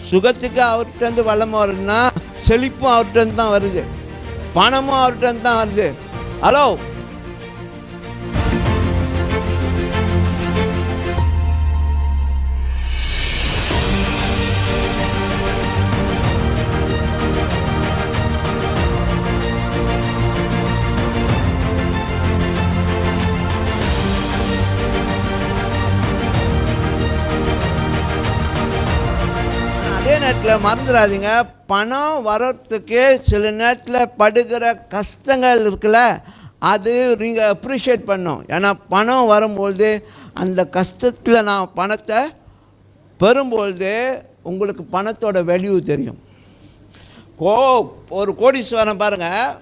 சுகத்துக்கு அவர்கிட்டருந்து வளம் வருதுன்னா செழிப்பும் அவர்கிட்டருந்து தான் வருது, பணமும் அவர்கிட்டருந்து தான் வருது. ஹலோ, அதே நேரத்தில் மறந்துடாதீங்க, பணம் வர்றதுக்கு சில நேரத்தில் படுகிற கஷ்டங்கள் இருக்குல்ல, அது நீங்கள் அப்ரிஷியேட் பண்ணணும். ஏன்னா பணம் வரும்பொழுது அந்த கஷ்டத்தில் நான் பணத்தை பெறும்பொழுது உங்களுக்கு பணத்தோட வேல்யூ தெரியும். ஒரு கோடீஸ்வரன் பாருங்கள்,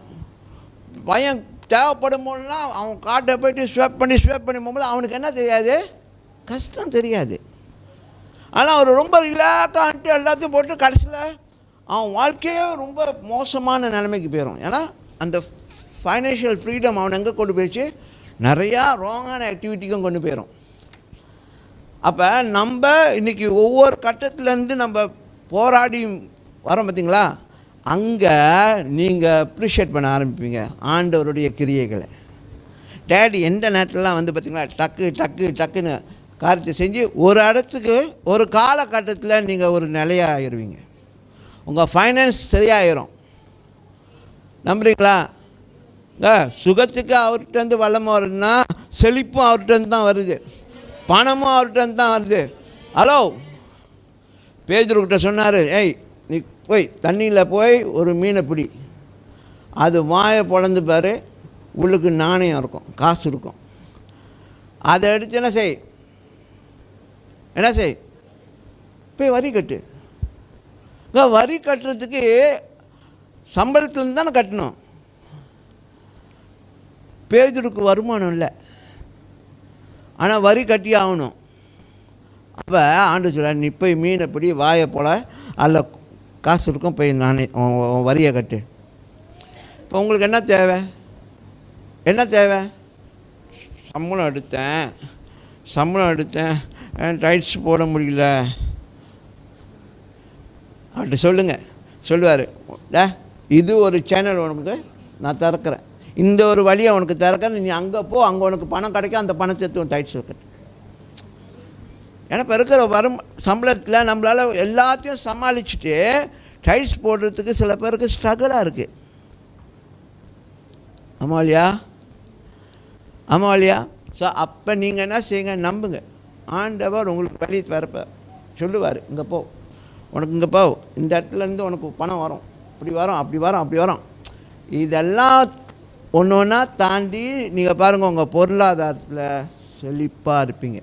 பையன் தேவைப்படும் போதுலாம் அவன் காட்டை போய்ட்டு ஸ்வேப் பண்ணி போகும்போது அவனுக்கு என்ன தெரியாது, கஷ்டம் தெரியாது. ஆனால் அவர் ரொம்ப ரிலாக்ஸாக எல்லாத்தையும் போட்டு கடைசியில் அவன் வாழ்க்கையே ரொம்ப மோசமான நிலைமைக்கு போயிடும். ஏன்னா அந்த ஃபைனான்ஷியல் ஃப்ரீடம் அவனை எங்கே கொண்டு போயிடுச்சு, நிறையா ராங்கான ஆக்டிவிட்டிக்கும் கொண்டு போயிடும். அப்போ நம்ம இன்றைக்கி ஒவ்வொரு கட்டத்துலேருந்து நம்ம போராடி வரோம் பார்த்தீங்களா, அங்கே நீங்கள் அப்ரிஷியேட் பண்ண ஆரம்பிப்பீங்க ஆண்டவருடைய கிரியைகளை. டேடி எந்த நேரத்துலலாம் வந்து பார்த்திங்களா டக்குன்னு காரியத்தை செஞ்சு ஒரு இடத்துக்கு ஒரு காலகட்டத்தில் நீங்கள் ஒரு நிலையாகிடுவீங்க, உங்கள் ஃபைனான்ஸ் சரியாயிரும். நம்புறீங்களா? சுகத்துக்கு அவர்கிட்டருந்து வளம் வருதுன்னா செழிப்பும் அவர்கிட்டருந்து தான் வருது, பணமும் அவர்கிட்டருந்து தான் வருது. ஹலோ, பேதுருக்கிட்ட சொன்னார், ஏய் நீ போய் தண்ணியில் போய் ஒரு மீனை பிடி, அது வாயை பொழந்து பாரு, உள்ளுக்கு நாணயம் இருக்கும், காசு இருக்கும், அதை எடுத்து என்ன செய் போய் வரி கட்டு. வரி கட்டுறதுக்கு சம்பளத்துலேருந்து தானே கட்டணும். பேதுருக்கு வருமானம் இல்லை, ஆனால் வரி கட்டி ஆகணும். அப்போ ஆண்டு சொல்கிறார், நீ போய் மீனை பிடி, வாயை போல, அதில் காசு இருக்கும், போய் நானே வரியை கட்டு. இப்போ உங்களுக்கு என்ன தேவை? சம்பளம் எடுத்தேன், டைட்ஸ் போட முடியல அப்படி சொல்லுவார். இது ஒரு சேனல் உனக்கு நான் திறக்கிறேன், இந்த ஒரு வழியை உனக்கு திறக்கிறேன், நீ அங்கே போ, அங்கே உனக்கு பணம் கிடைக்கும், அந்த பணத்தை எடுத்து டைட்ஸ் கட்டு. ஏன்னா இப்போ இருக்கிற சம்பளத்தில் நம்மளால் எல்லாத்தையும் சமாளிச்சுட்டு டைட்ஸ் போடுறதுக்கு சில பேருக்கு ஸ்ட்ரகிளாக இருக்குது. ஆமாம். ஸோ அப்போ நீங்கள் என்ன செய்யுங்க, நம்புங்க, ஆண்டவர் உங்களுக்கு வழி தரப்ப சொல்லுவார், இங்கே போ, உனக்கு இங்கே போ, இந்த இடத்துலேருந்து உனக்கு பணம் வரும், அப்படி வரும். இதெல்லாம் ஒன்று ஒன்றா தாண்டி நீங்கள் பாருங்கள், உங்கள் பொருளாதாரத்தில் செழிப்பாக இருப்பீங்க.